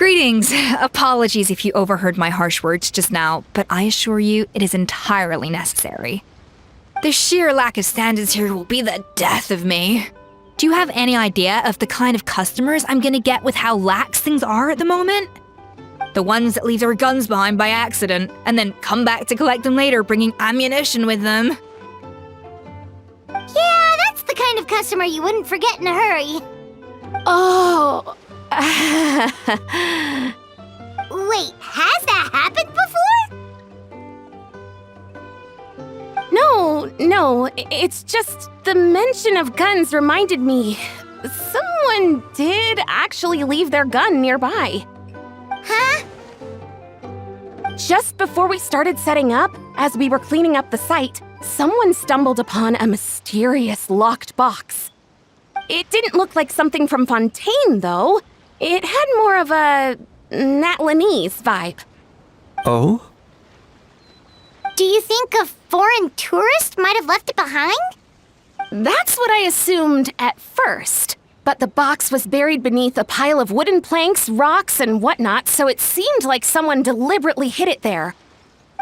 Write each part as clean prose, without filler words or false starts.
Greetings. Apologies if you overheard my harsh words just now, but I assure you it is entirely necessary. The sheer lack of standards here will be the death of me. Do you have any idea of the kind of customers I'm gonna get with how lax things are at the moment? The ones that leave their guns behind by accident, and then come back to collect them later bringing ammunition with them. Yeah, that's the kind of customer you wouldn't forget in a hurry. Oh. Wait, has that happened before? No, it's just the mention of guns reminded me. Someone did actually leave their gun nearby. Huh? Just before we started setting up, as we were cleaning up the site, someone stumbled upon a mysterious locked box. It didn't look like something from Fontaine, though. It had more of a Natlanese vibe. Oh? Do you think a foreign tourist might have left it behind? That's what I assumed at first. But the box was buried beneath a pile of wooden planks, rocks, and whatnot, so it seemed like someone deliberately hid it there.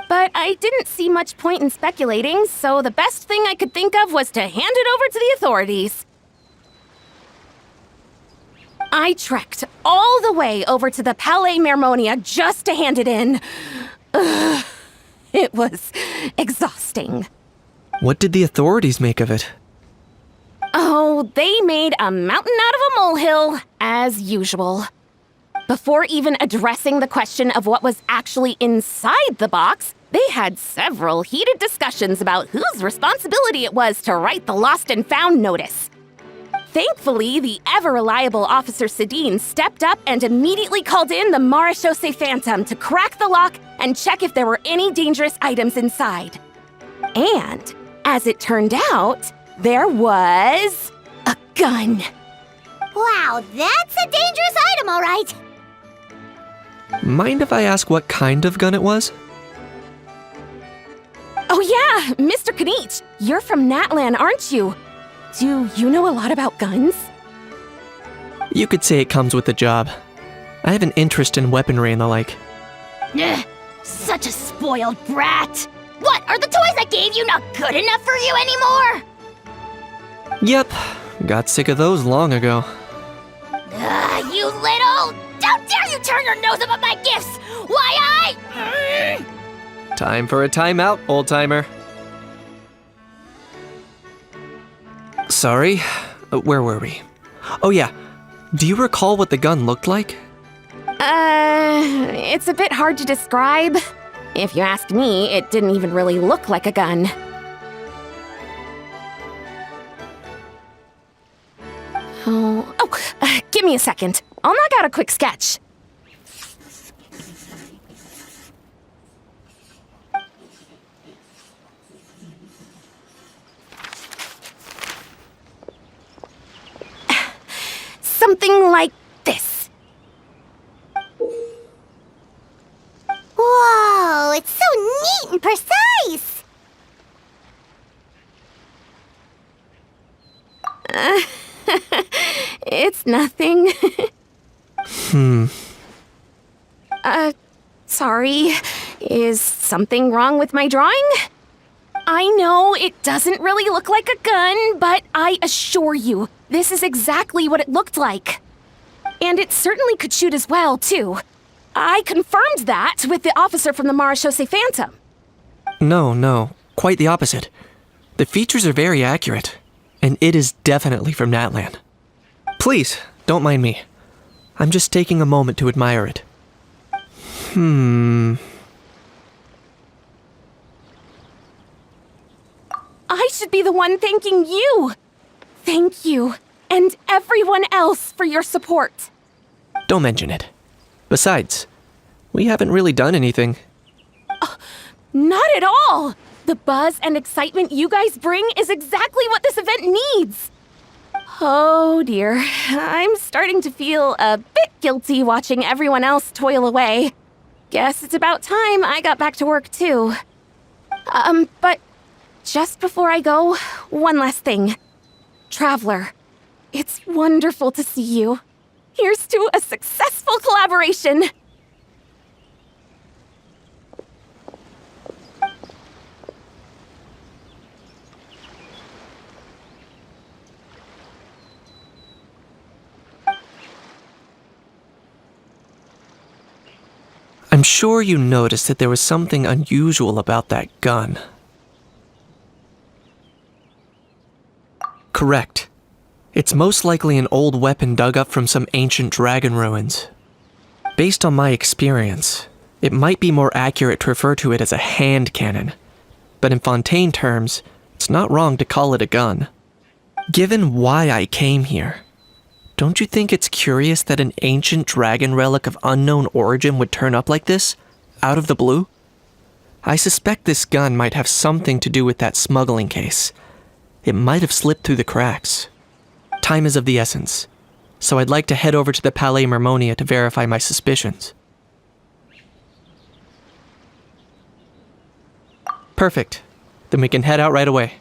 But I didn't see much point in speculating, so the best thing I could think of was to hand it over to the authorities. I trekked all the way over to the Palais Mermonia just to hand it in. Ugh, it was exhausting. What did the authorities make of it? Oh, they made a mountain out of a molehill, as usual. Before even addressing the question of what was actually inside the box, they had several heated discussions about whose responsibility it was to write the lost and found notice. Thankfully, the ever-reliable Officer Sedine stepped up and immediately called in the Marechaussee Phantom to crack the lock and check if there were any dangerous items inside. And, as it turned out, there was a gun. Wow, that's a dangerous item, all right. Mind if I ask what kind of gun it was? Oh yeah, Mr. Kanich, you're from Natlan, aren't you? Do you know a lot about guns? You could say it comes with the job. I have an interest in weaponry and the like. Ugh, such a spoiled brat. What, are the toys I gave you not good enough for you anymore? Yep, got sick of those long ago. Ugh, you little... How dare you turn your nose up at my gifts! Why Time for a timeout, old-timer. Sorry, where were we? Oh yeah, do you recall what the gun looked like? It's a bit hard to describe. If you ask me, it didn't even really look like a gun. Give me a second. I'll knock out a quick sketch. Something like this. Whoa, it's so neat and precise! It's nothing. Sorry. Is something wrong with my drawing? I know it doesn't really look like a gun, but I assure you, this is exactly what it looked like. And it certainly could shoot as well, too. I confirmed that with the officer from the Marechaussee Phantom. No, quite the opposite. The features are very accurate, and it is definitely from Natlan. Please, don't mind me. I'm just taking a moment to admire it. I should be the one thanking you. Thank you, and everyone else for your support. Don't mention it. Besides, we haven't really done anything. Not at all. The buzz and excitement you guys bring is exactly what this event needs. Oh dear, I'm starting to feel a bit guilty watching everyone else toil away. Guess it's about time I got back to work too. But just before I go, one last thing. Traveler, it's wonderful to see you. Here's to a successful collaboration! I'm sure you noticed that there was something unusual about that gun. Correct. It's most likely an old weapon dug up from some ancient dragon ruins. Based on my experience, it might be more accurate to refer to it as a hand cannon, but in Fontaine terms, it's not wrong to call it a gun. Given why I came here, don't you think it's curious that an ancient dragon relic of unknown origin would turn up like this, out of the blue? I suspect this gun might have something to do with that smuggling case. It might have slipped through the cracks. Time is of the essence, so I'd like to head over to the Palais Mermonia to verify my suspicions. Perfect. Then we can head out right away.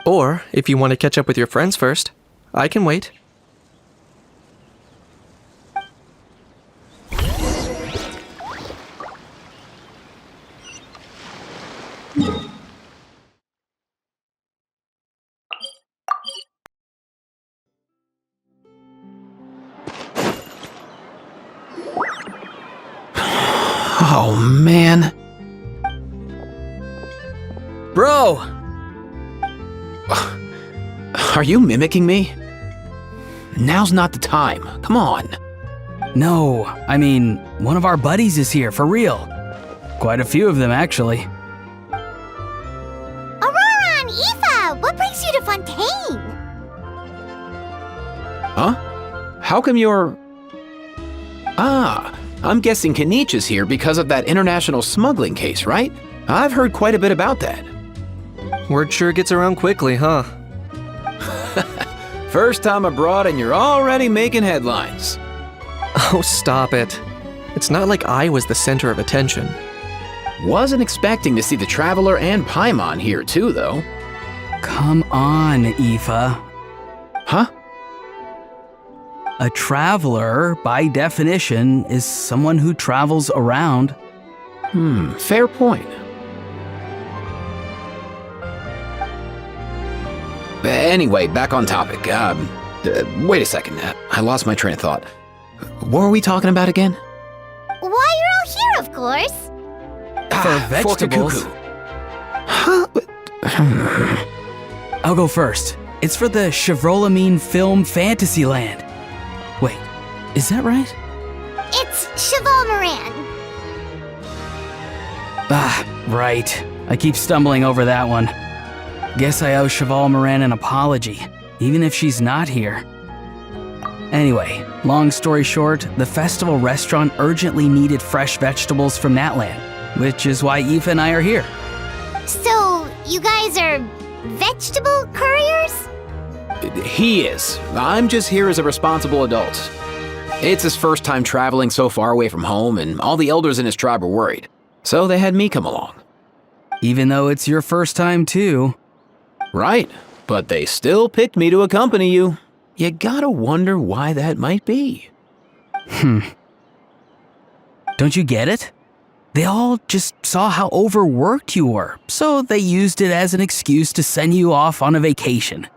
Or, if you want to catch up with your friends first, I can wait. Oh, man. Bro! Are you mimicking me? Now's not the time. Come on. No, I mean, one of our buddies is here, for real. Quite a few of them, actually. Aurora and Aoife, what brings you to Fontaine? Huh? How come you're... Ah, I'm guessing Kanich is here because of that international smuggling case, right? I've heard quite a bit about that. Word sure gets around quickly, huh? First time abroad and you're already making headlines. Oh, stop it. It's not like I was the center of attention. Wasn't expecting to see the Traveler and Paimon here too, though. Come on, Aoife. Huh? A traveler, by definition, is someone who travels around. Fair point. Anyway, back on topic. Wait a second. I lost my train of thought. What were we talking about again? Why, you're all here, of course. For vegetables. Cuckoo. Huh? I'll go first. It's for the Chevrolamine Film Fantasyland. Wait, is that right? It's Cheval Moran. Ah, right. I keep stumbling over that one. Guess I owe Cheval Moran an apology, even if she's not here. Anyway, long story short, the festival restaurant urgently needed fresh vegetables from Natlan, which is why Aoife and I are here. So, you guys are vegetable couriers? He is. I'm just here as a responsible adult. It's his first time traveling so far away from home, and all the elders in his tribe were worried. So they had me come along. Even though it's your first time too. Right, but they still picked me to accompany you. You gotta wonder why that might be. Don't you get it? They all just saw how overworked you were, so they used it as an excuse to send you off on a vacation.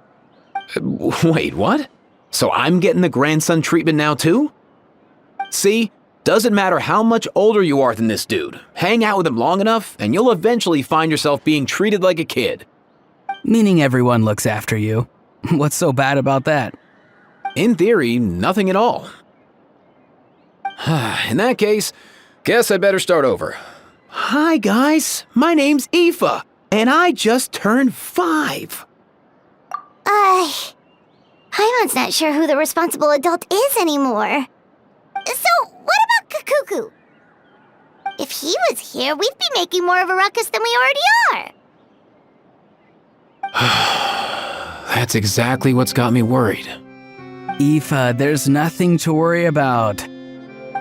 Wait, what? So I'm getting the grandson treatment now too? See, doesn't matter how much older you are than this dude. Hang out with him long enough, and you'll eventually find yourself being treated like a kid. Meaning everyone looks after you. What's so bad about that? In theory, nothing at all. In that case, guess I better start over. Hi guys, my name's Aoife, and I just turned 5. Paimon's not sure who the responsible adult is anymore. So, what about Kakuku? If he was here, we'd be making more of a ruckus than we already are. That's exactly what's got me worried. Aoife, there's nothing to worry about.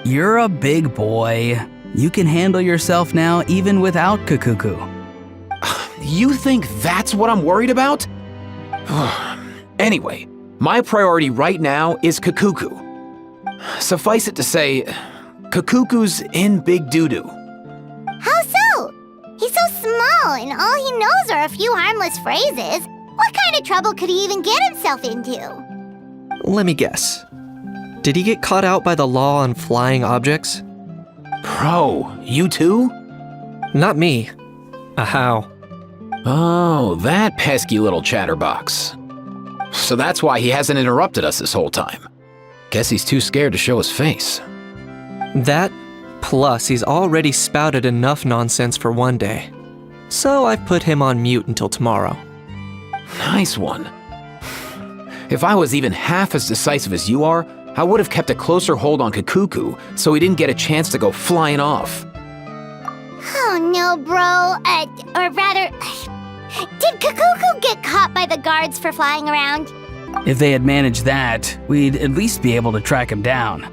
You're a big boy. You can handle yourself now even without Kakuku. You think that's what I'm worried about? Anyway, My priority right now is Kakuku. Suffice it to say, Kakuku's in big doo-doo. How so? He's so small, and all he knows are a few harmless phrases. What kind of trouble could he even get himself into? Let me guess. Did he get caught out by the law on flying objects? Bro, you too? Not me. How? Oh, that pesky little chatterbox. So that's why he hasn't interrupted us this whole time. Guess he's too scared to show his face. That, plus he's already spouted enough nonsense for one day. So I've put him on mute until tomorrow. Nice one. If I was even half as decisive as you are, I would have kept a closer hold on Kakuku so he didn't get a chance to go flying off. Oh no, bro. Or rather, did Kakuku get caught by the guards for flying around? If they had managed that, we'd at least be able to track him down.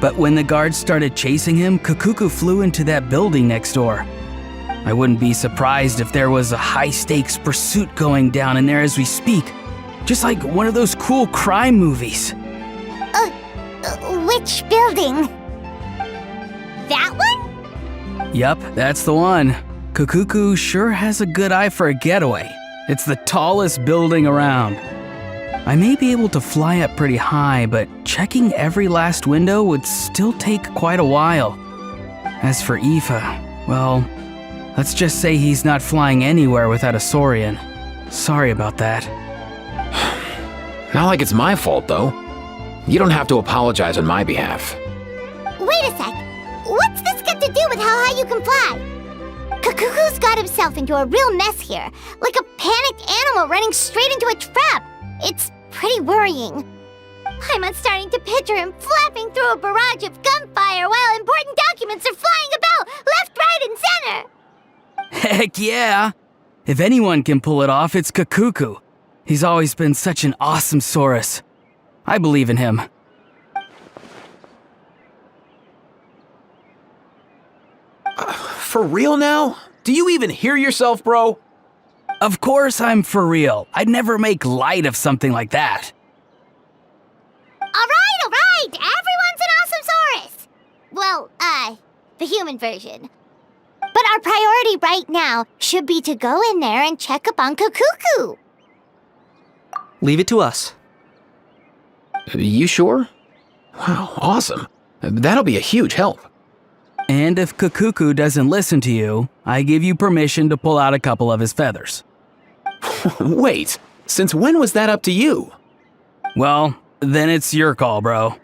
But when the guards started chasing him, Kakuku flew into that building next door. I wouldn't be surprised if there was a high-stakes pursuit going down in there as we speak. Just like one of those cool crime movies. Which building? That one? Yup, that's the one. Kakuku sure has a good eye for a getaway. It's the tallest building around. I may be able to fly up pretty high, but checking every last window would still take quite a while. As for Aoife, well, let's just say he's not flying anywhere without a Saurian. Sorry about that. Not like it's my fault, though. You don't have to apologize on my behalf. Wait a sec. What's this got to do with how high you can fly? Kakuku's got himself into a real mess here, like a panicked animal running straight into a trap. It's pretty worrying. I'm starting to picture him flapping through a barrage of gunfire while important documents are flying about left, right, and center. Heck yeah! If anyone can pull it off, it's Kakuku. He's always been such an awesome Saurus. I believe in him. For real now? Do you even hear yourself, bro? Of course I'm for real. I'd never make light of something like that. All right. Everyone's an awesome Saurus. Well, the human version. But our priority right now should be to go in there and check up on Kakuku. Leave it to us. You sure? Wow, awesome. That'll be a huge help. And if Kakuku doesn't listen to you, I give you permission to pull out a couple of his feathers. Wait, since when was that up to you? Well, then it's your call, bro.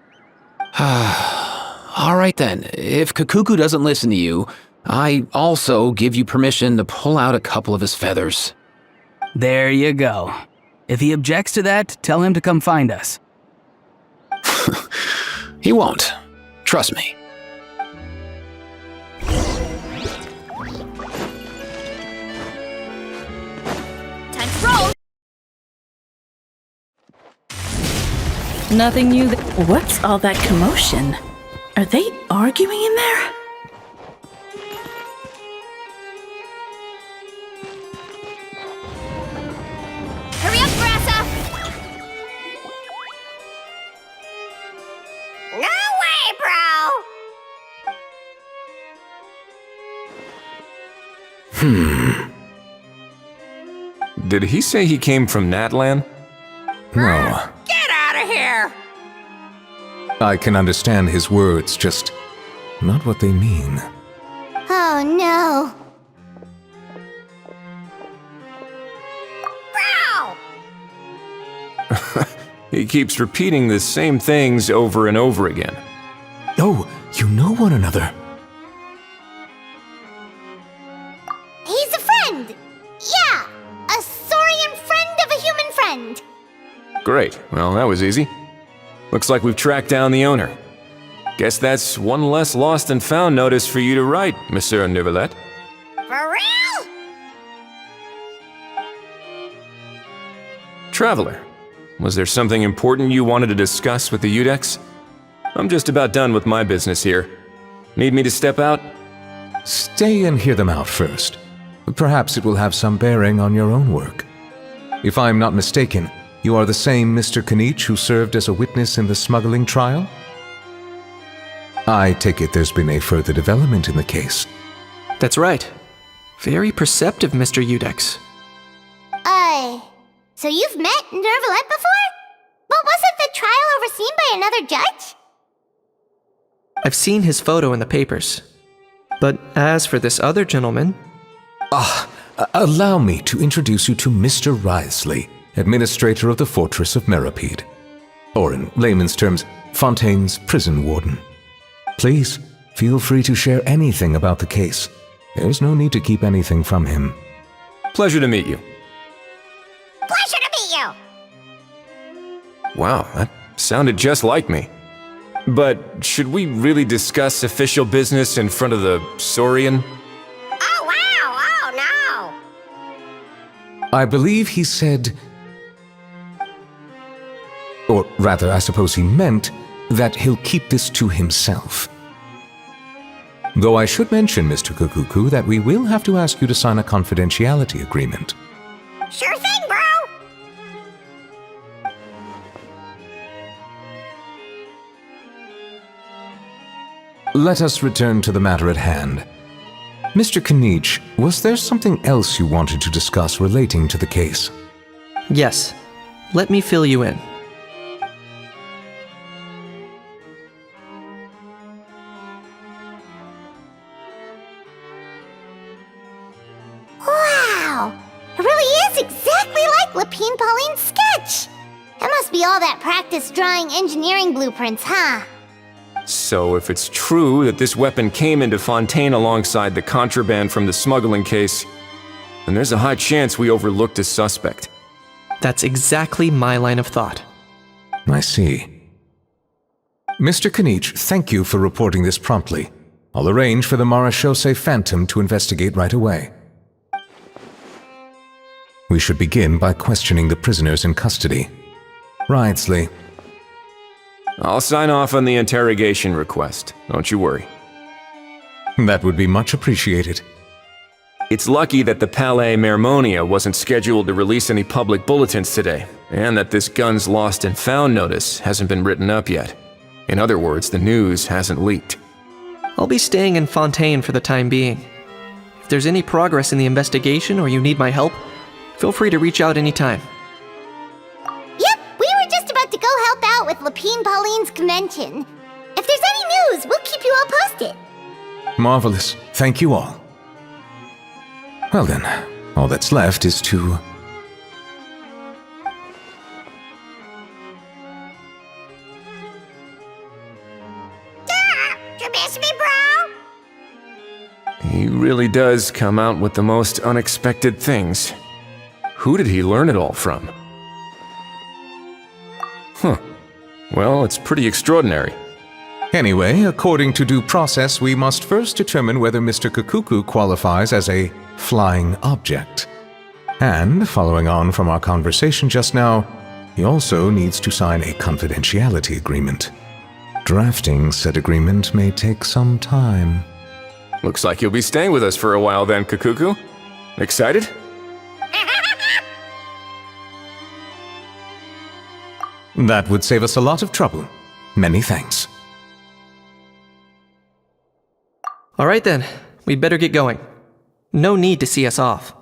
All right then, if Kakuku doesn't listen to you, I also give you permission to pull out a couple of his feathers. There you go. If he objects to that, tell him to come find us. He won't. Trust me. Time to roll! Nothing new. What's all that commotion? Are they arguing in there? Hurry up, Grassa! No way, bro! Did he say he came from Natlan? No. Get out of here! I can understand his words, just not what they mean. Oh no. Bro! He keeps repeating the same things over and over again. Oh, you know one another. He's a friend! Yeah! A saurian friend of a human friend! Great, well, that was easy. Looks like we've tracked down the owner. Guess that's one less lost and found notice for you to write, Monsieur Neuvillette. For real? Traveler, was there something important you wanted to discuss with the Udex? I'm just about done with my business here. Need me to step out? Stay and hear them out first. Perhaps it will have some bearing on your own work. If I'm not mistaken, you are the same Mr. Kanich who served as a witness in the smuggling trial? I take it there's been a further development in the case. That's right. Very perceptive, Mr. Udex. So you've met Nervalette before? But wasn't the trial overseen by another judge? I've seen his photo in the papers. But as for this other gentleman... Allow me to introduce you to Mr. Wriothesley, administrator of the Fortress of Meripede. Or in layman's terms, Fontaine's prison warden. Please, feel free to share anything about the case. There's no need to keep anything from him. Pleasure to meet you. Pleasure to meet you! Wow, that sounded just like me. But should we really discuss official business in front of the Saurian? Oh, wow! Oh, no! I believe he said... Or rather, I suppose he meant that he'll keep this to himself. Though I should mention, Mr. Kukuku, that we will have to ask you to sign a confidentiality agreement. Sure thing, bro! Let us return to the matter at hand. Mr. Kanich, was there something else you wanted to discuss relating to the case? Yes. Let me fill you in. Wow! It really is exactly like Lapine Pauline's sketch! That must be all that practice drawing engineering blueprints, huh? So if it's true that this weapon came into Fontaine alongside the contraband from the smuggling case, then there's a high chance we overlooked a suspect. That's exactly my line of thought. I see. Mr. Kanich, thank you for reporting this promptly. I'll arrange for the Marechaussee Phantom to investigate right away. We should begin by questioning the prisoners in custody. Wriothesley. I'll sign off on the interrogation request, don't you worry. That would be much appreciated. It's lucky that the Palais Mermonia wasn't scheduled to release any public bulletins today, and that this Guns Lost and Found notice hasn't been written up yet. In other words, the news hasn't leaked. I'll be staying in Fontaine for the time being. If there's any progress in the investigation or you need my help, feel free to reach out anytime. Yep, we were just about to go help out with Lapine Pauline's convention. If there's any news, we'll keep you all posted. Marvelous. Thank you all. Well then, all that's left is to... You miss me, bro? He really does come out with the most unexpected things. Who did he learn it all from? Huh. Well, it's pretty extraordinary. Anyway, according to due process, we must first determine whether Mr. Kukuku qualifies as a flying object. And, following on from our conversation just now, he also needs to sign a confidentiality agreement. Drafting said agreement may take some time. Looks like you'll be staying with us for a while then, Kukuku. Excited? That would save us a lot of trouble. Many thanks. All right then, we'd better get going. No need to see us off.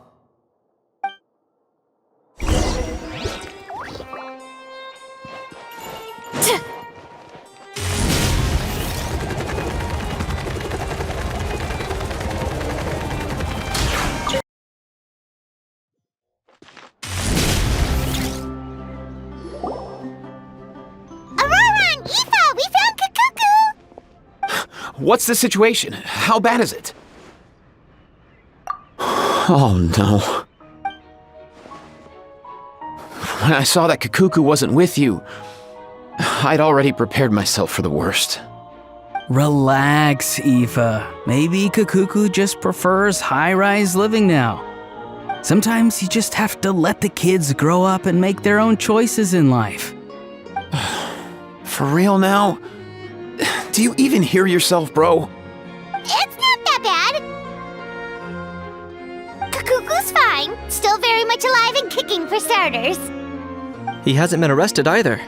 What's the situation? How bad is it? Oh no. When I saw that Kukuku wasn't with you, I'd already prepared myself for the worst. Relax, Aoife. Maybe Kukuku just prefers high-rise living now. Sometimes you just have to let the kids grow up and make their own choices in life. For real now? Do you even hear yourself, bro? It's not that bad. Kukuku's fine. Still very much alive and kicking for starters. He hasn't been arrested either,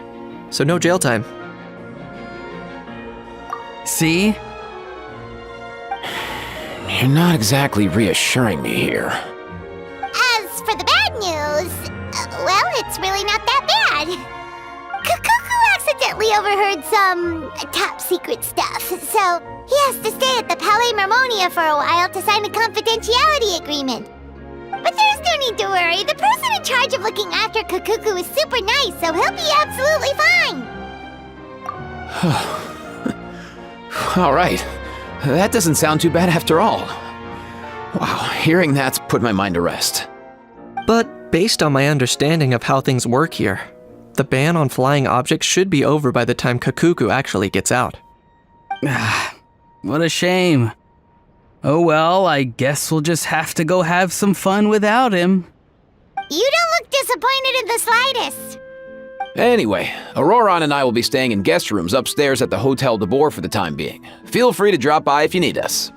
so no jail time. See? You're not exactly reassuring me here. As for the bad news, well, it's really not that bad. Kukuku accidentally overheard some top secret stuff, so he has to stay at the Palais Mermonia for a while to sign a confidentiality agreement. But there's no need to worry. The person in charge of looking after Kukuku is super nice, so he'll be absolutely fine. All right. That doesn't sound too bad after all. Wow, hearing that's put my mind to rest. But based on my understanding of how things work here, the ban on flying objects should be over by the time Kukuku actually gets out. What a shame. Oh well, I guess we'll just have to go have some fun without him. You don't look disappointed in the slightest. Anyway, Auroron and I will be staying in guest rooms upstairs at the Hotel de Boer for the time being. Feel free to drop by if you need us.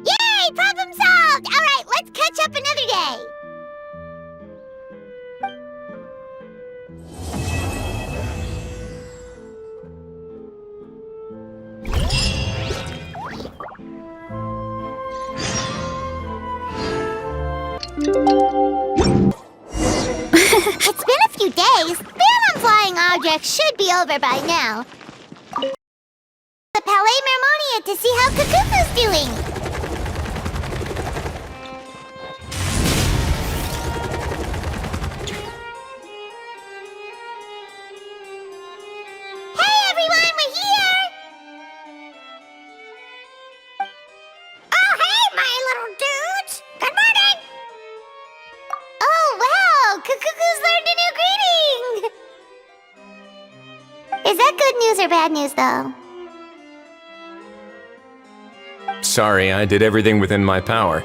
Yay! Problem solved! All right, let's catch up another day. It's been a few days. Ban on flying objects should be over by now. The Palais Mermonia to see how Kukuku's doing. Hey everyone, we're here! Oh, hey, my little dudes. Good morning. Oh wow, Kukuku's learned a new greeting! Is that good news or bad news though? Sorry, I did everything within my power.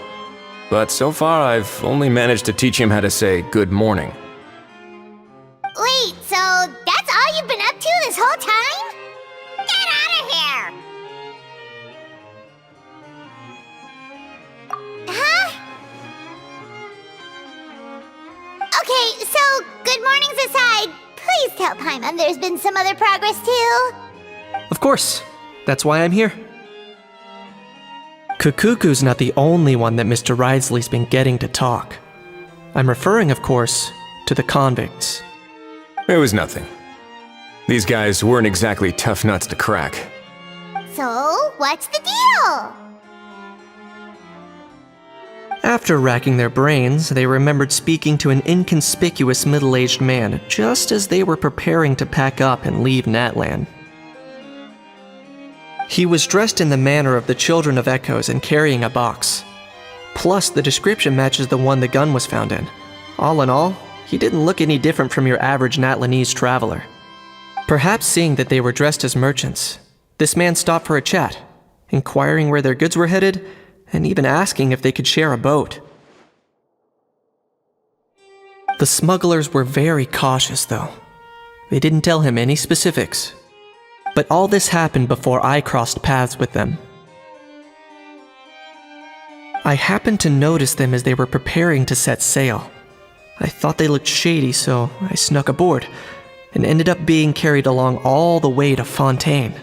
But so far, I've only managed to teach him how to say good morning. Wait, so that's all you've been up to this whole time? Get out of here. Huh? Okay, so good mornings aside, please tell Paimon there's been some other progress too. Of course, that's why I'm here. Kukuku's not the only one that Mr. Ridesley's been getting to talk. I'm referring, of course, to the convicts. It was nothing. These guys weren't exactly tough nuts to crack. So, what's the deal? After racking their brains, they remembered speaking to an inconspicuous middle-aged man just as they were preparing to pack up and leave Natlan. He was dressed in the manner of the Children of Echoes and carrying a box. Plus, the description matches the one the gun was found in. All in all, he didn't look any different from your average Natlanese traveler. Perhaps seeing that they were dressed as merchants, this man stopped for a chat, inquiring where their goods were headed, and even asking if they could share a boat. The smugglers were very cautious, though. They didn't tell him any specifics. But all this happened before I crossed paths with them. I happened to notice them as they were preparing to set sail. I thought they looked shady, so I snuck aboard, and ended up being carried along all the way to Fontaine.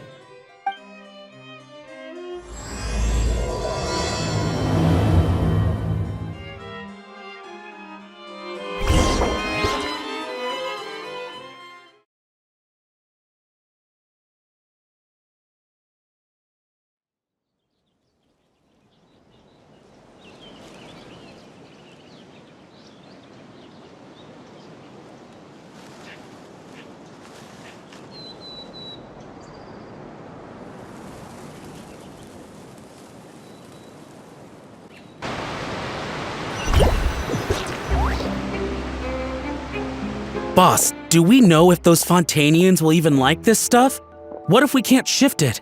Boss, do we know if those Fontainians will even like this stuff? What if we can't shift it?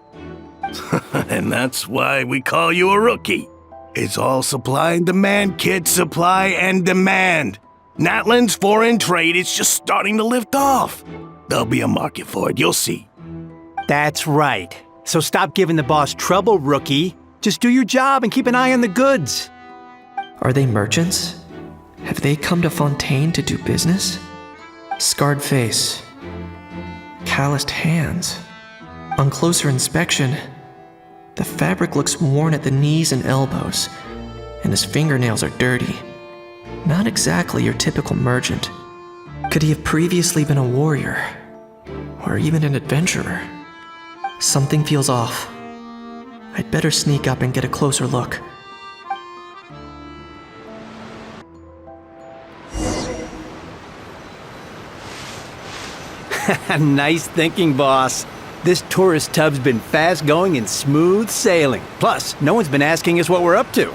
And that's why we call you a rookie. It's all supply and demand, kid. Supply and demand. Natlan's foreign trade is just starting to lift off. There'll be a market for it, you'll see. That's right. So stop giving the boss trouble, rookie. Just do your job and keep an eye on the goods. Are they merchants? Have they come to Fontaine to do business? Scarred face. Calloused hands. On closer inspection, the fabric looks worn at the knees and elbows, and his fingernails are dirty. Not exactly your typical merchant. Could he have previously been a warrior? Or even an adventurer? Something feels off. I'd better sneak up and get a closer look. Nice thinking, boss. This tourist tub's been fast going and smooth sailing. Plus, no one's been asking us what we're up to.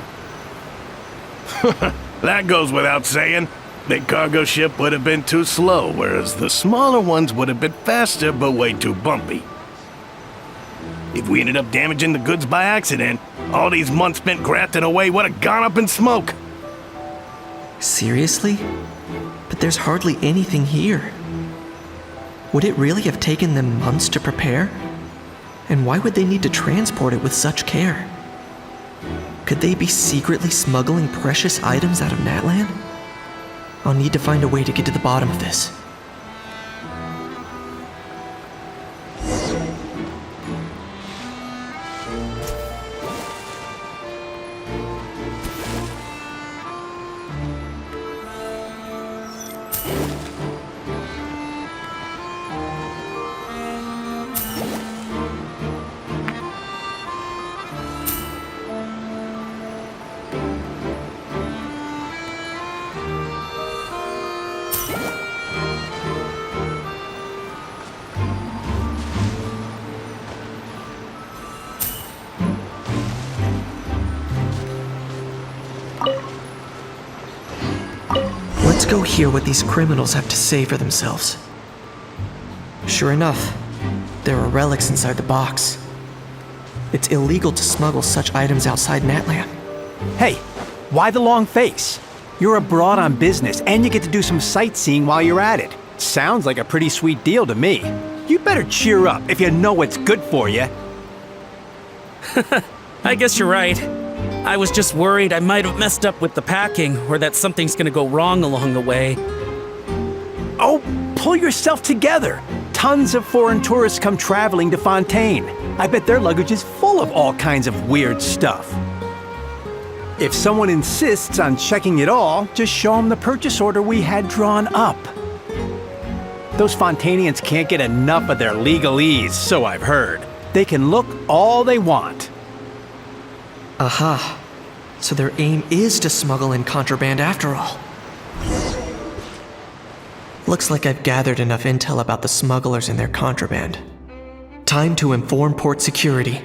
That goes without saying. Big cargo ship would have been too slow, whereas the smaller ones would have been faster but way too bumpy. If we ended up damaging the goods by accident, all these months spent grafting away would have gone up in smoke. Seriously? But there's hardly anything here. Would it really have taken them months to prepare? And why would they need to transport it with such care? Could they be secretly smuggling precious items out of Natlan? I'll need to find a way to get to the bottom of this. Let's go hear what these criminals have to say for themselves. Sure enough, there are relics inside the box. It's illegal to smuggle such items outside Natlan. Hey, why the long face? You're abroad on business, and you get to do some sightseeing while you're at it. Sounds like a pretty sweet deal to me. You better cheer up if you know what's good for you. I guess you're right. I was just worried I might have messed up with the packing, or that something's gonna go wrong along the way. Oh, pull yourself together. Tons of foreign tourists come traveling to Fontaine. I bet their luggage is full of all kinds of weird stuff. If someone insists on checking it all, just show them the purchase order we had drawn up. Those Fontainians can't get enough of their legalese, so I've heard. They can look all they want. Aha. So their aim is to smuggle in contraband after all. Looks like I've gathered enough intel about the smugglers and their contraband. Time to inform port security.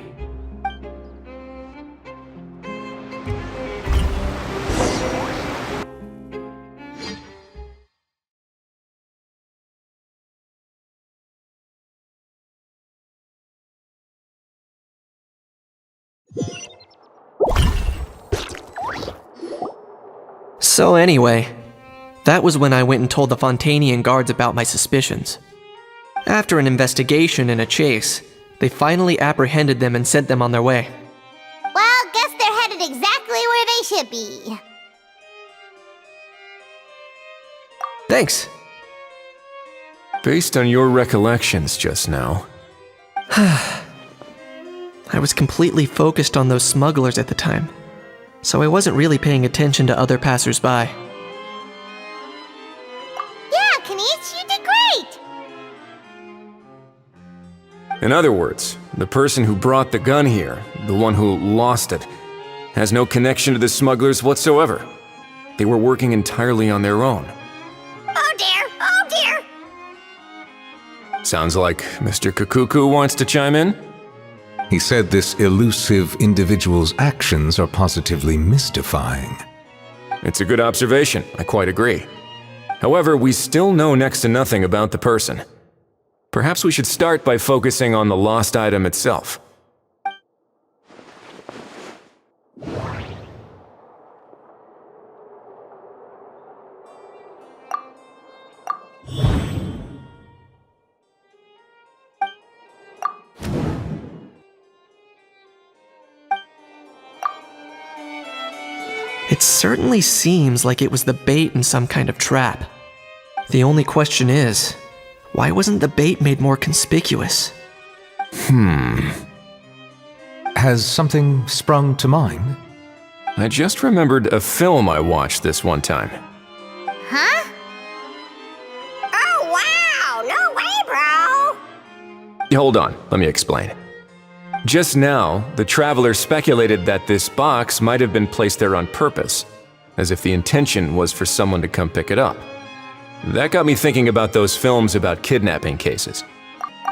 So anyway, that was when I went and told the Fontainian guards about my suspicions. After an investigation and a chase, they finally apprehended them and sent them on their way. Well, guess they're headed exactly where they should be. Thanks. Based on your recollections just now, I was completely focused on those smugglers at the time, so I wasn't really paying attention to other passers-by. Yeah, Kanish, you did great! in other words, the person who brought the gun here, the one who lost it, has no connection to the smugglers whatsoever. They were working entirely on their own. Oh dear, oh dear. Sounds like Mr. Kakuku wants to chime in? He said this elusive individual's actions are positively mystifying. It's a good observation, I quite agree. However, we still know next to nothing about the person. Perhaps we should start by focusing on the lost item itself. It certainly seems like it was the bait in some kind of trap. The only question is, why wasn't the bait made more conspicuous? Has something sprung to mind? I just remembered a film I watched this one time. Huh? Oh, wow! No way, bro! Hold on, let me explain. Just now, the traveler speculated that this box might have been placed there on purpose, as if the intention was for someone to come pick it up. That got me thinking about those films about kidnapping cases.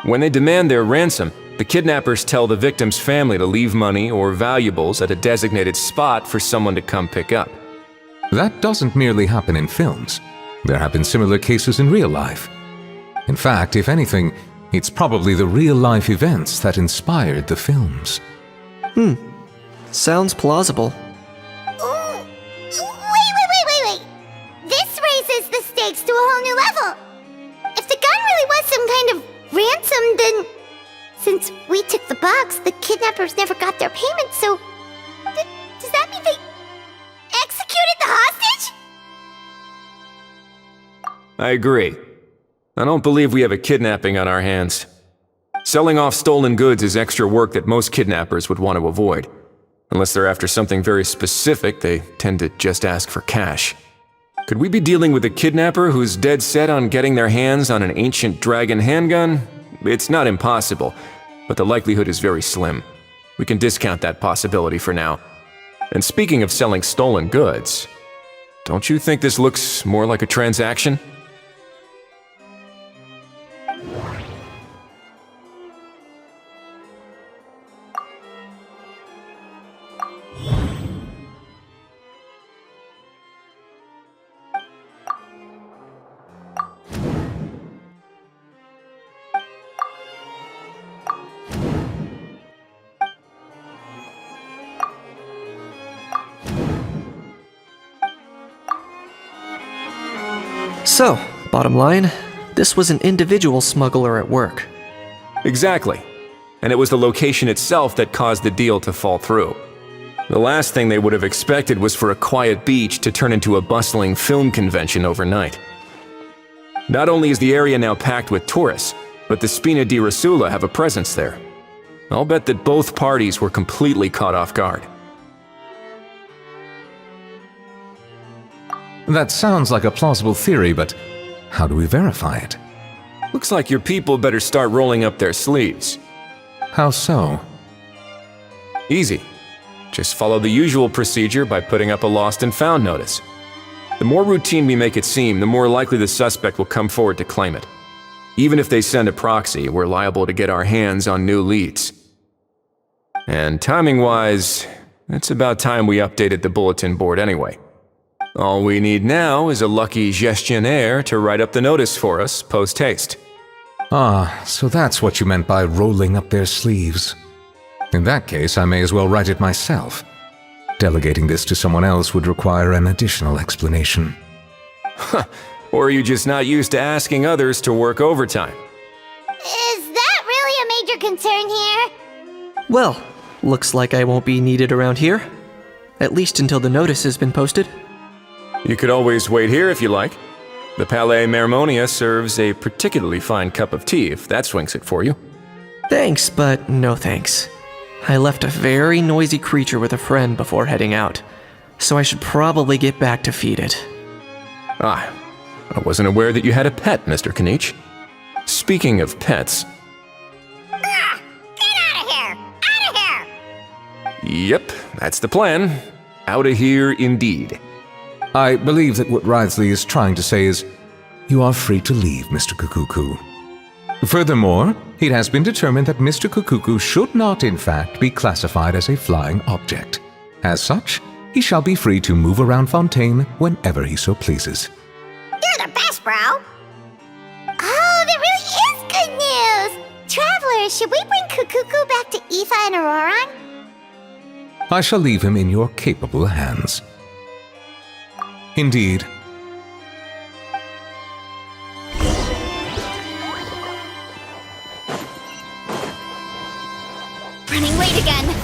When they demand their ransom, the kidnappers tell the victim's family to leave money or valuables at a designated spot for someone to come pick up. That doesn't merely happen in films. There have been similar cases in real life. In fact, if anything, it's probably the real-life events that inspired the films. Sounds plausible. Ooh. Wait. This raises the stakes to a whole new level. If the gun really was some kind of ransom, then since we took the box, the kidnappers never got their payment, so does that mean they executed the hostage? I agree. I don't believe we have a kidnapping on our hands. Selling off stolen goods is extra work that most kidnappers would want to avoid. Unless they're after something very specific, they tend to just ask for cash. Could we be dealing with a kidnapper who's dead set on getting their hands on an ancient dragon handgun? It's not impossible, but the likelihood is very slim. We can discount that possibility for now. And speaking of selling stolen goods, don't you think this looks more like a transaction? So, bottom line, this was an individual smuggler at work. Exactly. And it was the location itself that caused the deal to fall through. The last thing they would have expected was for a quiet beach to turn into a bustling film convention overnight. Not only is the area now packed with tourists, but the Spina di Rosula have a presence there. I'll bet that both parties were completely caught off guard. That sounds like a plausible theory, but how do we verify it? Looks like your people better start rolling up their sleeves. How so? Easy. Just follow the usual procedure by putting up a lost and found notice. The more routine we make it seem, the more likely the suspect will come forward to claim it. Even if they send a proxy, we're liable to get our hands on new leads. And timing-wise, it's about time we updated the bulletin board anyway. All we need now is a lucky gestionnaire to write up the notice for us post-haste. Ah, so that's what you meant by rolling up their sleeves. In that case, I may as well write it myself. Delegating this to someone else would require an additional explanation. Or are you just not used to asking others to work overtime? Is that really a major concern here? Well, looks like I won't be needed around here. At least until the notice has been posted. You could always wait here if you like. The Palais Mermonia serves a particularly fine cup of tea if that swings it for you. Thanks, but no thanks. I left a very noisy creature with a friend before heading out, so I should probably get back to feed it. Ah, I wasn't aware that you had a pet, Mr. Kanich. Speaking of pets... Get out of here! Out of here! Yep, that's the plan. Outta here indeed. I believe that what Wriothesley is trying to say is, you are free to leave, Mr. Kukuku. Furthermore, it has been determined that Mr. Kukuku should not, in fact, be classified as a flying object. As such, he shall be free to move around Fontaine whenever he so pleases. You're the best, bro! Oh, that really is good news! Travelers, should we bring Kukuku back to Aoife and Auroran? I shall leave him in your capable hands. Indeed. Running late again.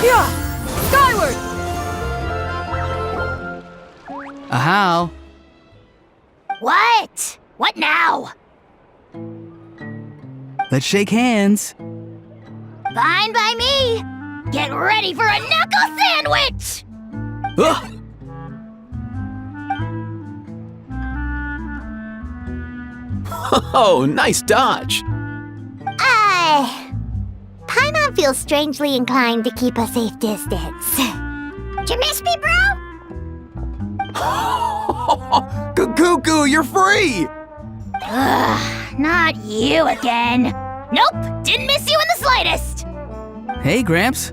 Skyward! How? What? What now? Let's shake hands. Fine by me. Get ready for a knuckle sandwich! Ugh! Oh, nice dodge. Paimon feels strangely inclined to keep a safe distance. Did you miss me, bro? Cuckoo, you're free! Ugh, not you again. Nope, didn't miss you in the slightest. Hey, Gramps.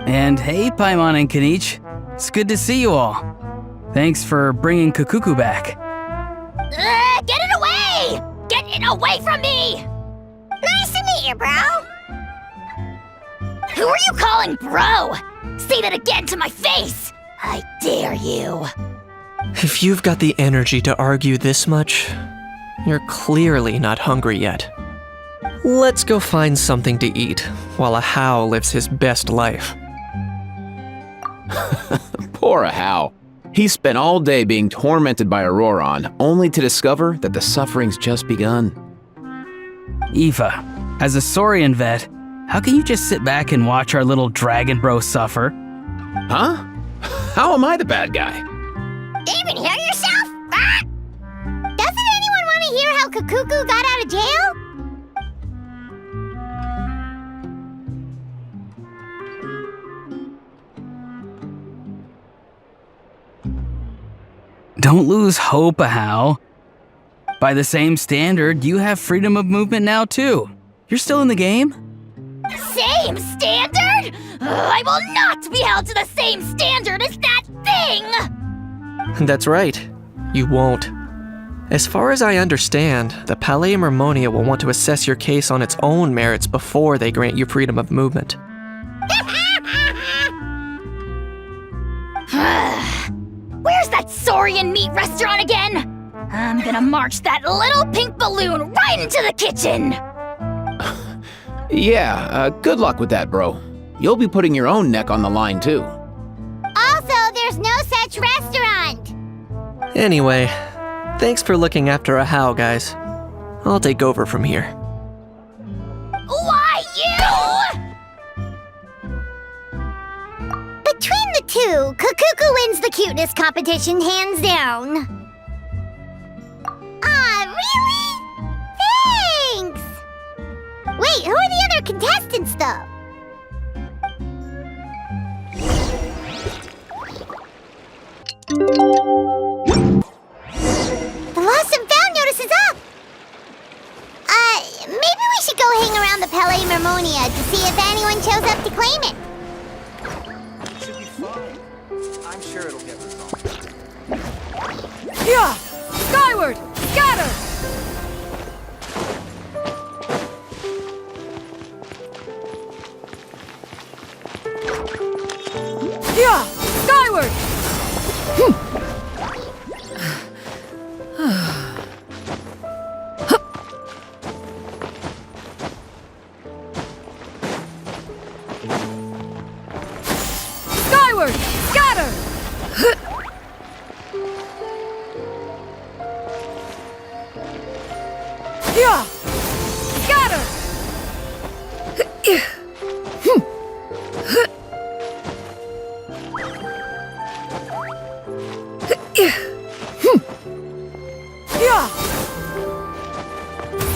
And hey, Paimon and Kanich. It's good to see you all. Thanks for bringing Kukuku back. Get it away! Get it away from me! Nice to meet you, bro. Who are you calling bro? Say that again to my face! I dare you. If you've got the energy to argue this much, you're clearly not hungry yet. Let's go find something to eat while a How lives his best life. Poor How. He spent all day being tormented by Auroron, only to discover that the suffering's just begun. Eva, as a Saurian vet, how can you just sit back and watch our little dragon bro suffer? Huh? How am I the bad guy? Even hear yourself? Ah! Doesn't anyone want to hear how Kukuku got out of jail? Don't lose hope, How. By the same standard, you have freedom of movement now too. You're still in the game? Same standard? I will not be held to the same standard as that thing! That's right. You won't. As far as I understand, the Palais Mermonia will want to assess your case on its own merits before they grant you freedom of movement. Where's that Saurian meat restaurant again? I'm gonna march that little pink balloon right into the kitchen! Yeah, good luck with that, bro. You'll be putting your own neck on the line, too. Also, there's no such restaurant. Anyway, thanks for looking after a How, guys. I'll take over from here. Why you? Between the two, Kukuku wins the cuteness competition hands down. Really? Thanks! Wait, who are the other contestants, though? The lost and found notice is up! Maybe we should go hang around the Palais Mermonia to see if anyone shows up to claim it. Should be fine. I'm sure it'll get resolved. Yeah! Skyward! Scatter! Yeah! Skyward! Skyward! Scatter! Yeah! Scatter! Yeah!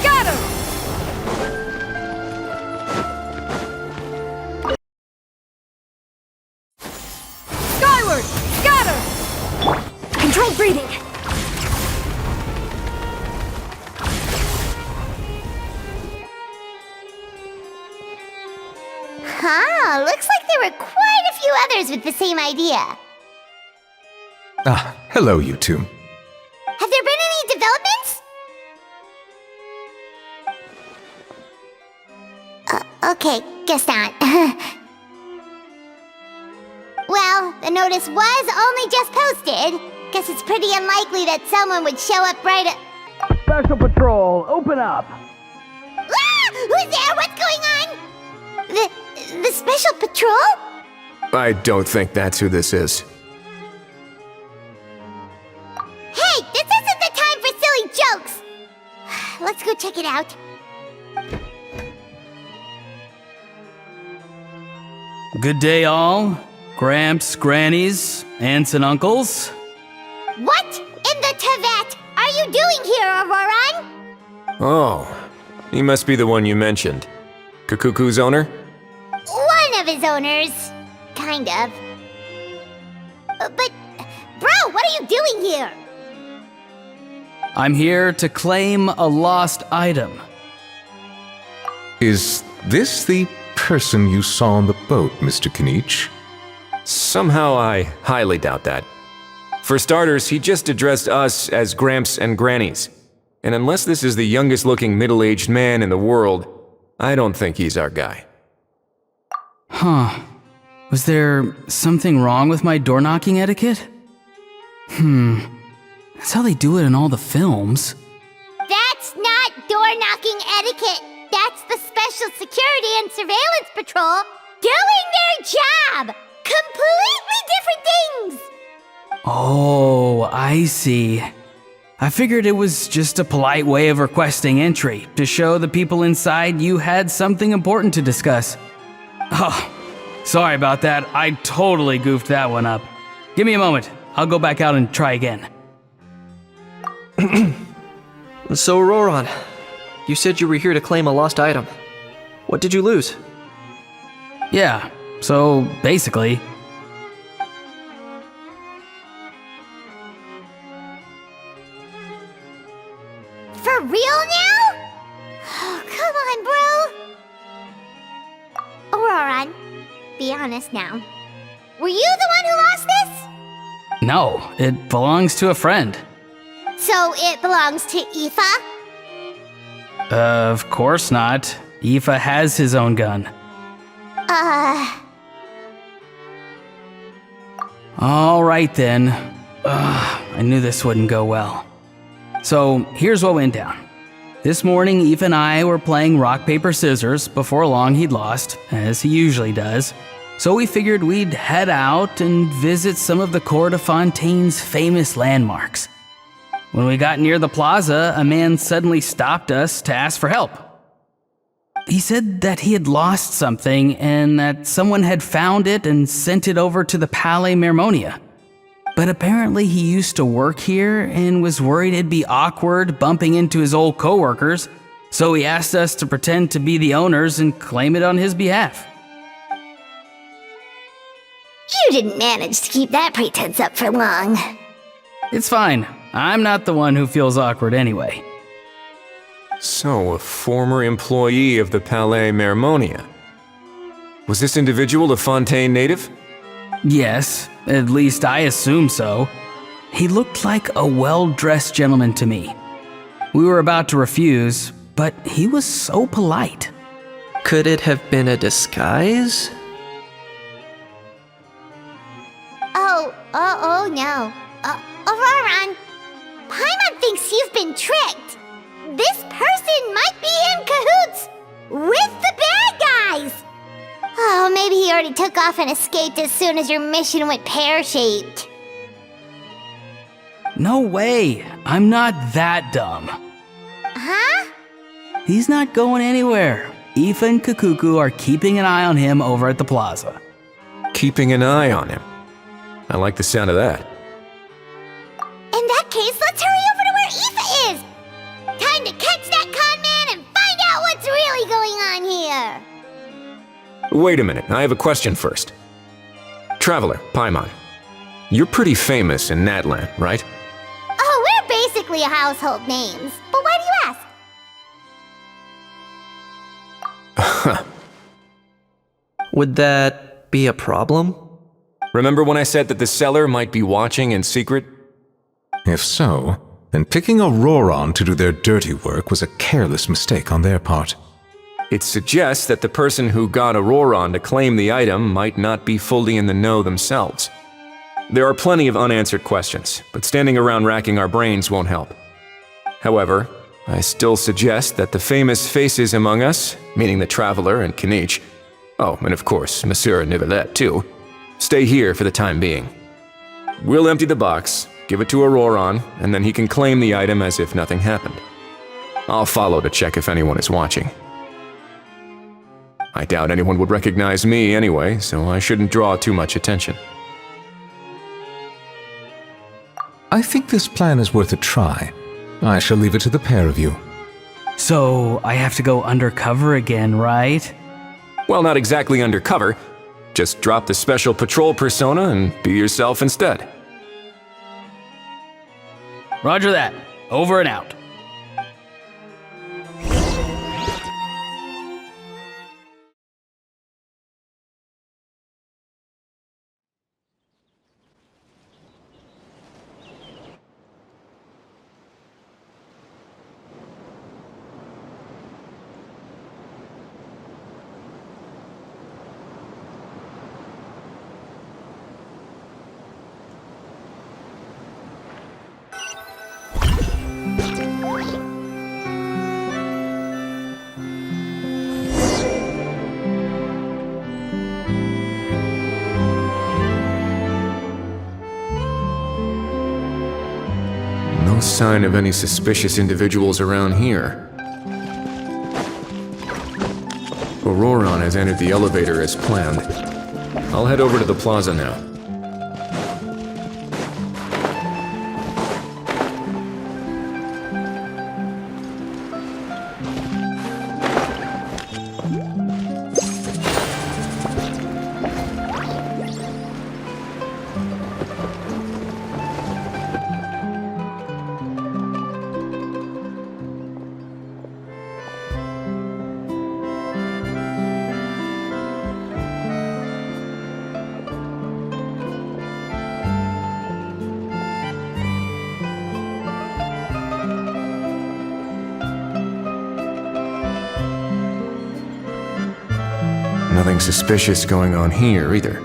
Scatter! Skyward! Scatter! Controlled breathing. Huh, looks like there were quite a few others with the same idea. Ah, hello, you two. Have there been any developments? Okay, guess not. Well, the notice was only just posted. Guess it's pretty unlikely that someone would show up right at... Special Patrol, open up! Ah! Who's there? What's going on? The Special Patrol? I don't think that's who this is. Hey, this isn't the time for silly jokes! Let's go check it out. Good day, all. Gramps, grannies, aunts, and uncles. What in the Tibet are you doing here, Auroran? Oh, he must be the one you mentioned. Kakuku's owner? One of his owners. Kind of. But, bro, what are you doing here? I'm here to claim a lost item. Is this the person you saw on the boat, Mr. Kinich? Somehow I highly doubt that. For starters, he just addressed us as Gramps and Grannies. And unless this is the youngest looking middle-aged man in the world, I don't think he's our guy. Huh. Was there something wrong with my door-knocking etiquette? That's how they do it in all the films. That's not door-knocking etiquette. That's the Special Security and Surveillance Patrol doing their job. Completely different things. Oh, I see. I figured it was just a polite way of requesting entry to show the people inside you had something important to discuss. Oh, sorry about that. I totally goofed that one up. Give me a moment. I'll go back out and try again. So, Roran, you said you were here to claim a lost item. What did you lose? Yeah, so basically... For real now? Oh, come on, bro. Auroran, be honest now. Were you the one who lost this? No, it belongs to a friend. So it belongs to Aoife? Of course not. Aoife has his own gun. All right then. I knew this wouldn't go well. So here's what went down. This morning, Aoife and I were playing rock, paper, scissors. Before long, he'd lost, as he usually does. So we figured we'd head out and visit some of the Cour de Fontaine's famous landmarks. When we got near the plaza, a man suddenly stopped us to ask for help. He said that he had lost something and that someone had found it and sent it over to the Palais Mermonia. But apparently he used to work here and was worried it'd be awkward bumping into his old coworkers, so he asked us to pretend to be the owners and claim it on his behalf. You didn't manage to keep that pretense up for long. It's fine. I'm not the one who feels awkward anyway. So, a former employee of the Palais Mermonia. Was this individual a Fontaine native? Yes, at least I assume so. He looked like a well-dressed gentleman to me. We were about to refuse, but he was so polite. Could it have been a disguise? Oh no. Auroran, Paimon thinks you've been tricked. This person might be in cahoots with the bad guys. Oh, maybe he already took off and escaped as soon as your mission went pear-shaped. No way! I'm not that dumb. Huh? He's not going anywhere. Aoife and Kakuku are keeping an eye on him over at the plaza. Keeping an eye on him. I like the sound of that. In that case, let's hurry over to where Aoife is! Time to catch that con man and find out what's really going on here! Wait a minute, I have a question first. Traveler, Paimon, you're pretty famous in Natlan, right? Oh, we're basically a household names. But why do you ask? Would that be a problem? Remember when I said that the seller might be watching in secret? If so, then picking Auroran to do their dirty work was a careless mistake on their part. It suggests that the person who got Auroran to claim the item might not be fully in the know themselves. There are plenty of unanswered questions, but standing around racking our brains won't help. However, I still suggest that the famous faces among us, meaning the Traveler and Kinich, Oh, and of course, Monsieur Nivelette, too. Stay here for the time being. We'll empty the box, give it to Auroron, and then he can claim the item as if nothing happened. I'll follow to check if anyone is watching. I doubt anyone would recognize me anyway, so I shouldn't draw too much attention. I think this plan is worth a try. I shall leave it to the pair of you. So, I have to go undercover again, right? Well, not exactly undercover. Just drop the special patrol persona and be yourself instead. Roger that. Over and out. No sign of any suspicious individuals around here. Auroron has entered the elevator as planned. I'll head over to the plaza now. Nothing suspicious going on here, either.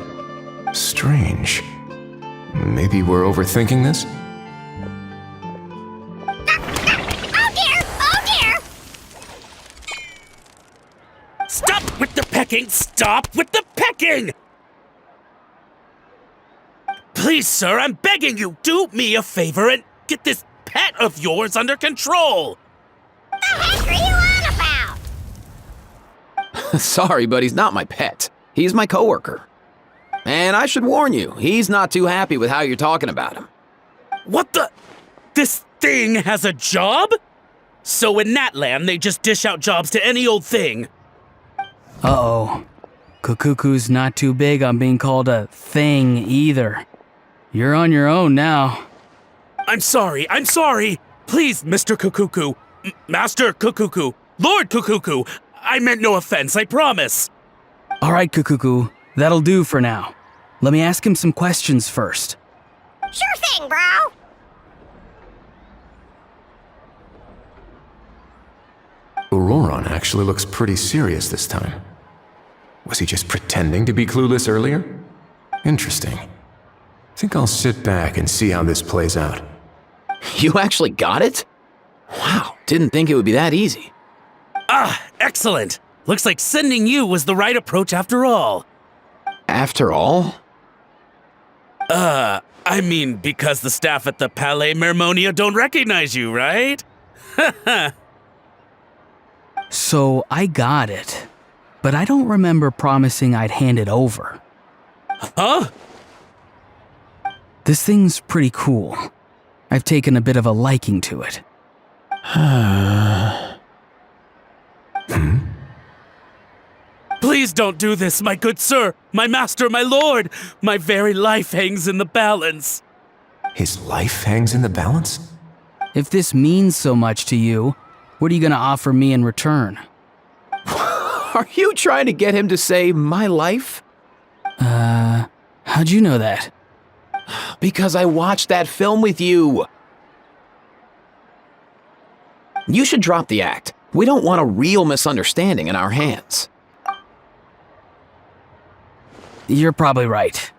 Strange. Maybe we're overthinking this? Oh dear! Oh dear! Stop with the pecking! Stop with the pecking! Please, sir, I'm begging you, do me a favor and get this pet of yours under control! The heck are you on about? Sorry, but he's not my pet. He's my coworker. And I should warn you, he's not too happy with how you're talking about him. What the? This thing has a job? So in Natland, they just dish out jobs to any old thing. Uh-oh. Kukuku's not too big on being called a thing either. You're on your own now. I'm sorry. Please, Mr. Kukuku. Master Kukuku. Lord Kukuku. I meant no offense, I promise. All right, Kukuku. That'll do for now. Let me ask him some questions first. Sure thing, bro. Auroron actually looks pretty serious this time. Was he just pretending to be clueless earlier? Interesting. Think I'll sit back and see how this plays out. You actually got it? Wow, didn't think it would be that easy. Ah, excellent. Looks like sending you was the right approach after all. After all? I mean, because the staff at the Palais Mermonia don't recognize you, right? So I got it, but I don't remember promising I'd hand it over. Huh? This thing's pretty cool. I've taken a bit of a liking to it. Please don't do this, my good sir, my master, my lord. My very life hangs in the balance. His life hangs in the balance? If this means so much to you, what are you gonna offer me in return? Are you trying to get him to say my life? How'd you know that? Because I watched that film with you. You should drop the act. We don't want a real misunderstanding in our hands. You're probably right.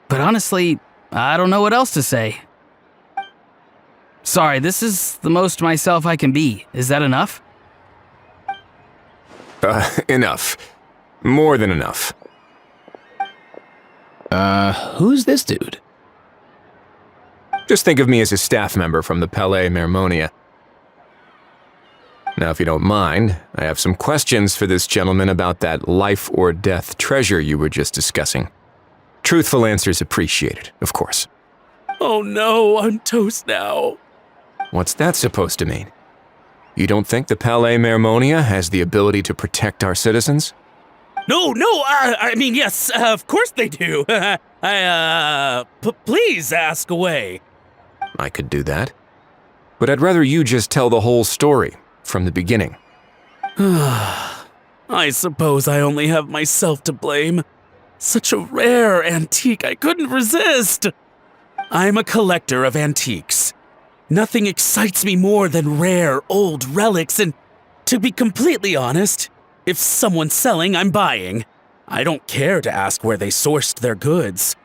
But honestly, I don't know what else to say. Sorry, this is the most myself I can be. Is that enough? Enough. More than enough. Who's this dude? Just think of me as a staff member from the Palais Mermonia. Now, if you don't mind, I have some questions for this gentleman about that life or death treasure you were just discussing. Truthful answers appreciated, of course. Oh no, I'm toast now. What's that supposed to mean? You don't think the Palais Mermonia has the ability to protect our citizens? No, I mean, yes, of course they do. Please ask away. I could do that. But I'd rather you just tell the whole story, from the beginning. I suppose I only have myself to blame. Such a rare antique, I couldn't resist. I'm a collector of antiques. Nothing excites me more than rare, old relics, and to be completely honest, if someone's selling, I'm buying. I don't care to ask where they sourced their goods.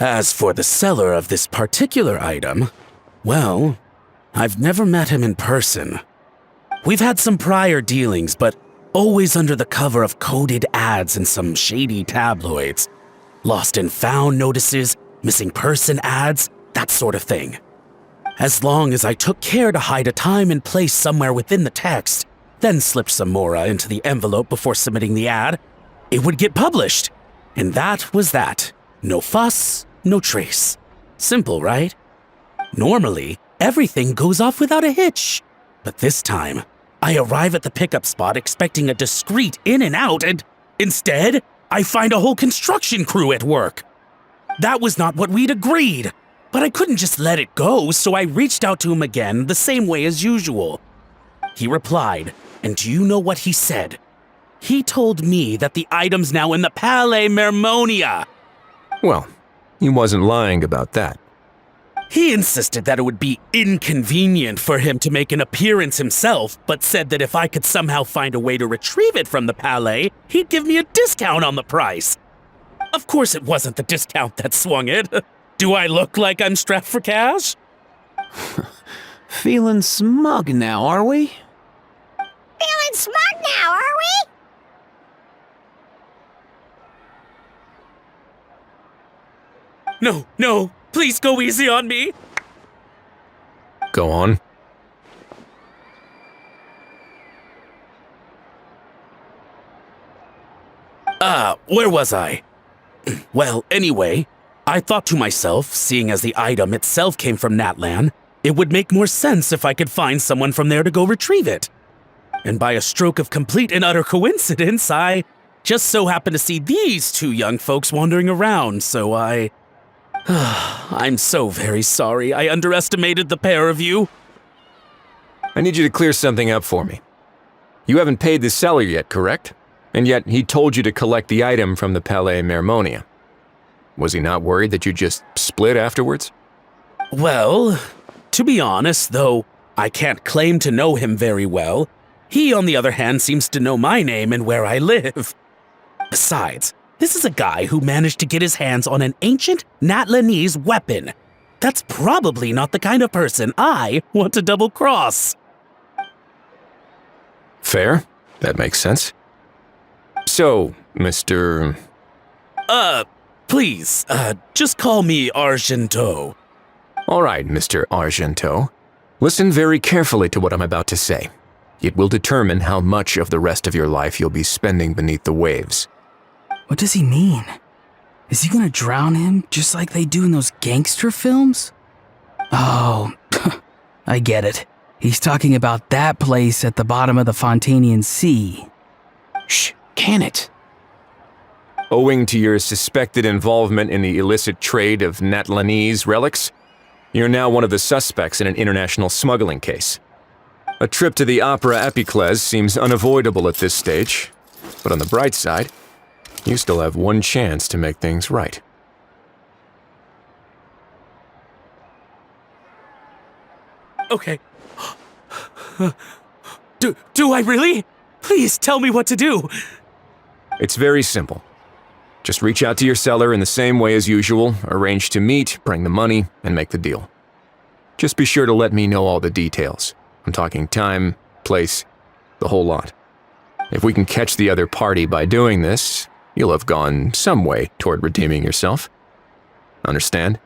As for the seller of this particular item, well, I've never met him in person. We've had some prior dealings, but always under the cover of coded ads in some shady tabloids. Lost and found notices, missing person ads, that sort of thing. As long as I took care to hide a time and place somewhere within the text, then slipped some mora into the envelope before submitting the ad, it would get published. And that was that. No fuss, no trace. Simple, right? Normally, everything goes off without a hitch. But this time, I arrive at the pickup spot expecting a discreet in and out, and instead, I find a whole construction crew at work. That was not what we'd agreed. But I couldn't just let it go, so I reached out to him again the same way as usual. He replied, and do you know what he said? He told me that the item's now in the Palais Mermonia. Well, he wasn't lying about that. He insisted that it would be inconvenient for him to make an appearance himself, but said that if I could somehow find a way to retrieve it from the Palais, he'd give me a discount on the price. Of course, it wasn't the discount that swung it. Do I look like I'm strapped for cash? Feeling smug now, are we? Feeling smug now, are we? No, please go easy on me. Go on. Where was I? Well, anyway, I thought to myself, seeing as the item itself came from Natlan, it would make more sense if I could find someone from there to go retrieve it. And by a stroke of complete and utter coincidence, I just so happened to see these two young folks wandering around, so I'm so very sorry. I underestimated the pair of you. I need you to clear something up for me. You haven't paid the seller yet, correct? And yet he told you to collect the item from the Palais Mermonia. Was he not worried that you just split afterwards? Well, to be honest, though I can't claim to know him very well, he, on the other hand, seems to know my name and where I live. Besides, this is a guy who managed to get his hands on an ancient Natlanese weapon. That's probably not the kind of person I want to double-cross. Fair. That makes sense. So, Mr. Please, just call me Argento. All right, Mr. Argento. Listen very carefully to what I'm about to say. It will determine how much of the rest of your life you'll be spending beneath the waves. What does he mean? Is he gonna drown him just like they do in those gangster films? Oh, I get it. He's talking about that place at the bottom of the Fontanian Sea. Shh, can it? Owing to your suspected involvement in the illicit trade of Natlanese relics, you're now one of the suspects in an international smuggling case. A trip to the Opera Epiclese seems unavoidable at this stage, but on the bright side, you still have one chance to make things right. Okay. Do I really? Please tell me what to do. It's very simple. Just reach out to your seller in the same way as usual, arrange to meet, bring the money, and make the deal. Just be sure to let me know all the details. I'm talking time, place, the whole lot. If we can catch the other party by doing this, you'll have gone some way toward redeeming yourself. Understand?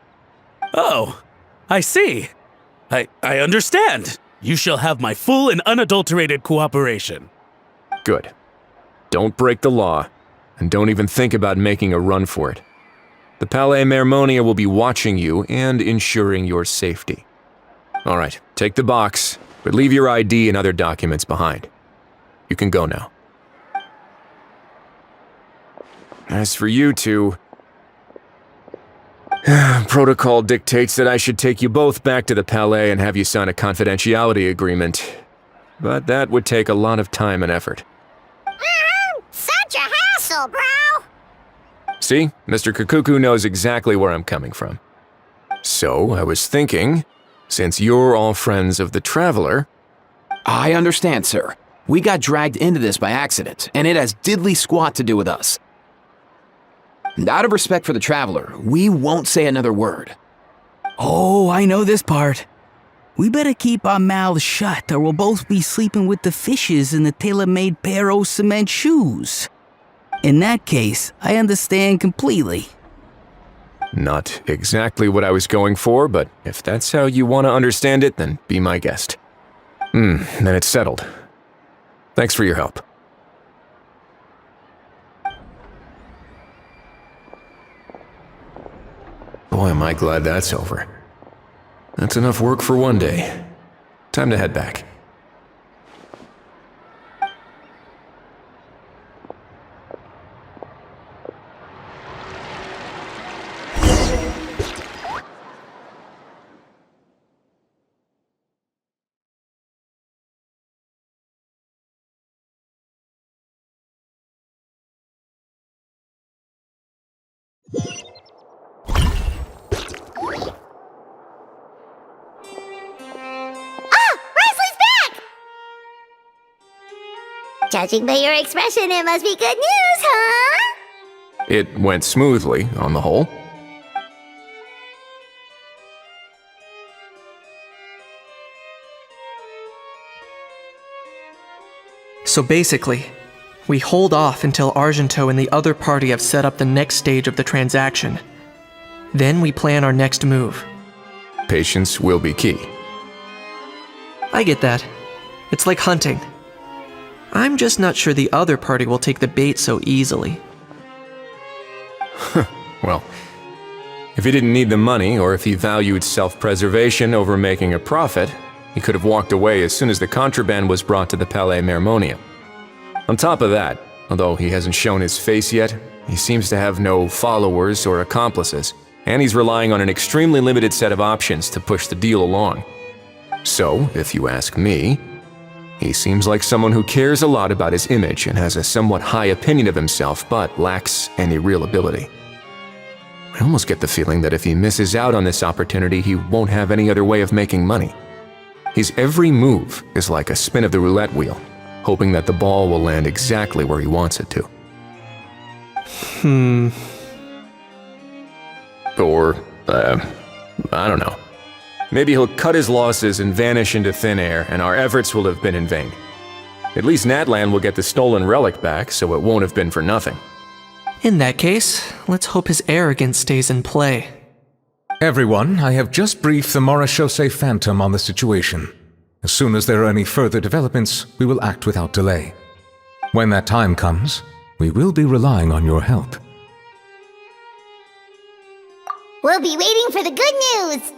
Oh, I see. I understand. You shall have my full and unadulterated cooperation. Good. Don't break the law, and don't even think about making a run for it. The Palais Mermonia will be watching you and ensuring your safety. All right, take the box, but leave your ID and other documents behind. You can go now. As for you two, protocol dictates that I should take you both back to the Palais and have you sign a confidentiality agreement. But that would take a lot of time and effort. Such a hassle, bro! See, Mr. Kakuku knows exactly where I'm coming from. So, I was thinking, since you're all friends of the Traveler... I understand, sir. We got dragged into this by accident, and it has diddly squat to do with us. And out of respect for the Traveler, we won't say another word. Oh, I know this part. We better keep our mouths shut or we'll both be sleeping with the fishes in the tailor-made pair of cement shoes. In that case, I understand completely. Not exactly what I was going for, but if that's how you want to understand it, then be my guest. Then it's settled. Thanks for your help. Boy, am I glad that's over. That's enough work for one day. Time to head back. Judging by your expression, it must be good news, huh? It went smoothly, on the whole. So basically, we hold off until Argento and the other party have set up the next stage of the transaction. Then we plan our next move. Patience will be key. I get that. It's like hunting. I'm just not sure the other party will take the bait so easily. Well, if he didn't need the money, or if he valued self-preservation over making a profit, he could have walked away as soon as the contraband was brought to the Palais Mermonia. On top of that, although he hasn't shown his face yet, he seems to have no followers or accomplices, and he's relying on an extremely limited set of options to push the deal along. So, if you ask me, he seems like someone who cares a lot about his image and has a somewhat high opinion of himself, but lacks any real ability. I almost get the feeling that if he misses out on this opportunity, he won't have any other way of making money. His every move is like a spin of the roulette wheel, hoping that the ball will land exactly where he wants it to. Or, I don't know. Maybe he'll cut his losses and vanish into thin air, and our efforts will have been in vain. At least Natlan will get the stolen relic back, so it won't have been for nothing. In that case, let's hope his arrogance stays in play. Everyone, I have just briefed the Marechaussee Phantom on the situation. As soon as there are any further developments, we will act without delay. When that time comes, we will be relying on your help. We'll be waiting for the good news!